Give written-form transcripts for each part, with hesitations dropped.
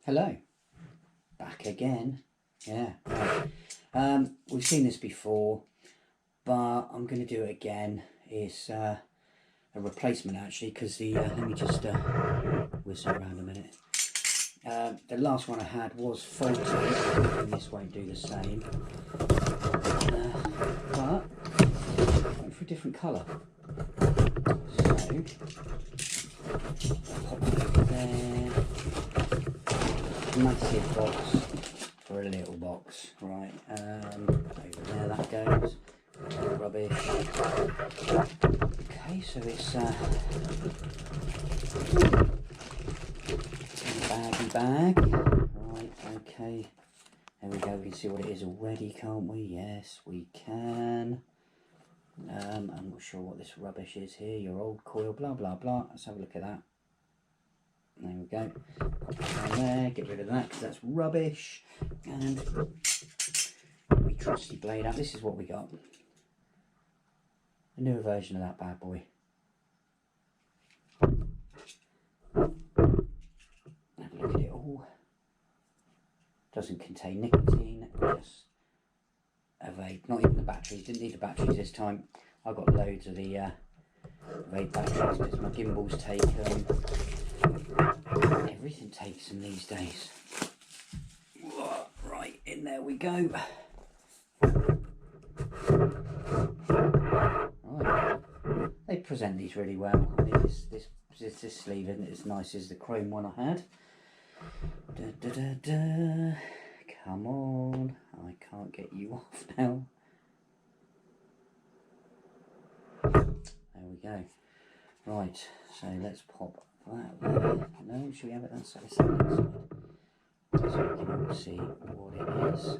Hello, back again. Yeah, we've seen this before, but I'm going to do it again. It's a replacement actually, because the let me just whistle around a minute. The last one I had was faulty, and this won't do the same. But I went for a different colour. So pop it over there. Massive box for a little box, right? Over there that goes. Rubbish. Okay, so it's a baggy bag. Right, okay. There we go, we can see what it is already, can't we? Yes, we can. I'm not sure what this rubbish is here. Your old coil, blah, blah, blah. Let's have a look at that. There we go. Pop that down there, get rid of that because that's rubbish. And we trusty blade out. This is what we got. A newer version of that bad boy. Have a look at it all. Doesn't contain nicotine, just a vape. Not even the batteries. Didn't need the batteries this time. I got loads of the vape batteries because my gimbal's taken. Everything takes them these days. Right, in there we go. Right. They present these really well. I mean, this sleeve isn't as nice as the chrome one I had. Da, da, da, da. Come on, I can't get you off now. There we go. Right, so let's pop that there. No, should we have it that side? So we can all see what it is.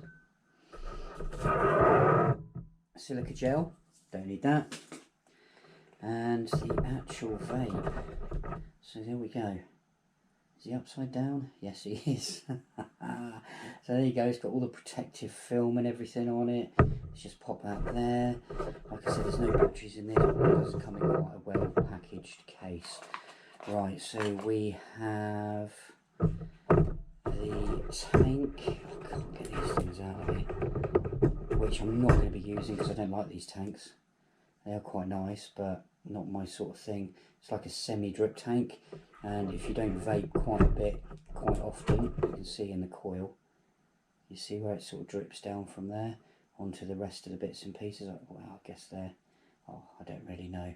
Silica gel, don't need that. And the actual vape. So there we go. Is he upside down? Yes, he is. So there you go, it's got all the protective film and everything on it. Let's just pop that there. Like I said, there's no batteries in this, but it does come in quite a well packaged case. Right, so we have the tank. I can't get these things out of here, which I'm not going to be using because I don't like these tanks. They are quite nice, but not my sort of thing. It's like a semi-drip tank, and if you don't vape quite a bit, quite often, you can see in the coil, you see where it sort of drips down from there onto the rest of the bits and pieces. Well, I guess they're, oh, I don't really know.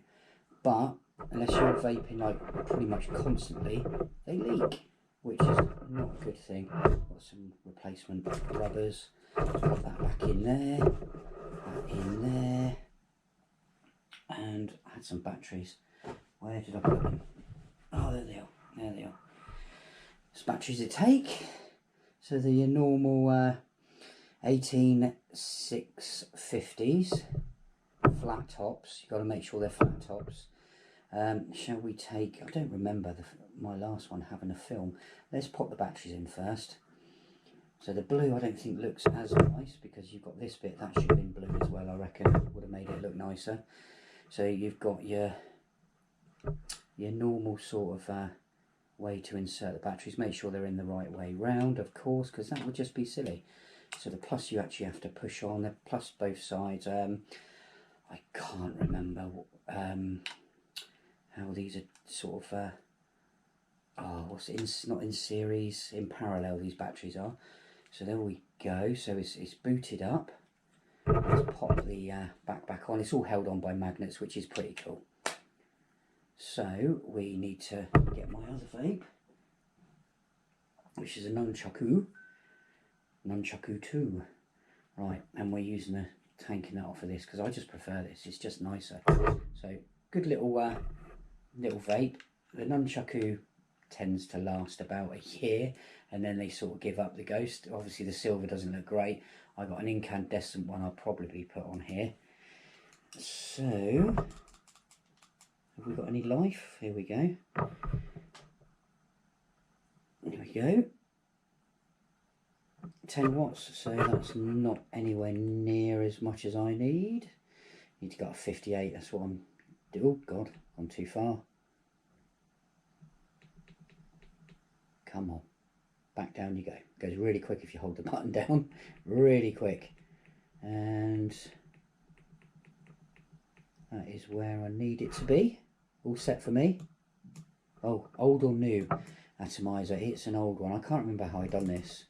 But unless you're vaping like pretty much constantly, they leak, which is not a good thing. Got some replacement rubbers. Put that back in there, that in there, and I had some batteries. Where did I put them? Oh, there they are. There they are. It's batteries to take. So the normal 18650s, flat tops. You've got to make sure they're flat tops. Shall we take, I don't remember my last one having a film. Let's pop the batteries in first. So the blue I don't think looks as nice because you've got this bit, that should have been blue as well, I reckon. Would have made it look nicer. So you've got your normal sort of way to insert the batteries. Make sure they're in the right way round, of course, because that would just be silly. So the plus you actually have to push on, the plus both sides. I can't remember how these are sort of, oh, what's it, not in series, in parallel these batteries are. So there we go, so it's booted up. Let's pop the back on. It's all held on by magnets, which is pretty cool. So we need to get my other vape, which is a Nunchaku 2. Right, and we're using the tank and that off of this because I just prefer this. It's just nicer. So good little little vape. The Nunchaku tends to last about a year, and then they sort of give up the ghost. Obviously the silver doesn't look great. I got an incandescent one I'll probably put on here. So have we got any life? Here we go. There we go. 10 watts, so that's not anywhere near as much as I need. Need to go up 58, that's what I'm doing. Oh god, gone too far. Come on. back down you go. It goes really quick if you hold the button down, really quick. And that is where I need it to be. All set for me. Oh, old or new atomizer. It's an old one. I can't remember how I done this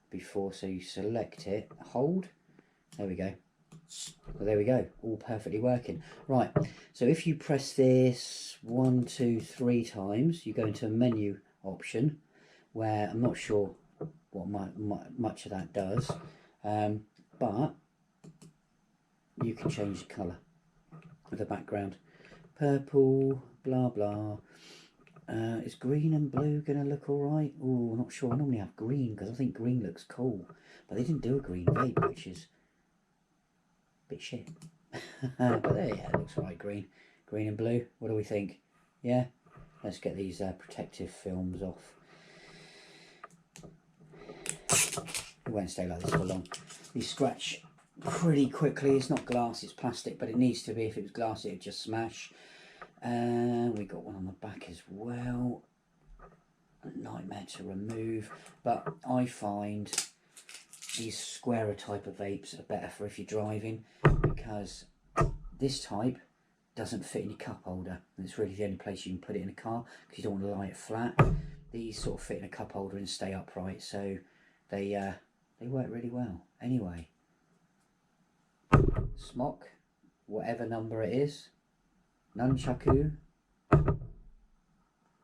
before. So you select it, hold. There we go. Well, there we go. All perfectly working. Right. So if you press this 1, 2, 3 times, you go into a menu option where I'm not sure what much of that does, but you can change the colour of the background. Purple, blah blah. Is green and blue going to look alright? Oh, I'm not sure. I normally have green because I think green looks cool. But they didn't do a green vape, which is a bit shit. But there, yeah, it looks alright, green. Green and blue. What do we think? Yeah? Let's get these protective films off. It won't stay like this for long. These scratch pretty quickly. It's not glass, it's plastic, but it needs to be. If it was glass, it would just smash. And we got one on the back as well. A nightmare to remove, but I find these squarer type of vapes are better for if you're driving, because this type doesn't fit in your cup holder, and it's really the only place you can put it in a car because you don't want to lie it flat. These sort of fit in a cup holder and stay upright, so they work really well. Anyway, smock, whatever number it is, nunchaku,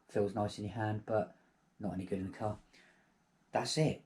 feels nice in your hand, but not any good in the car. That's it.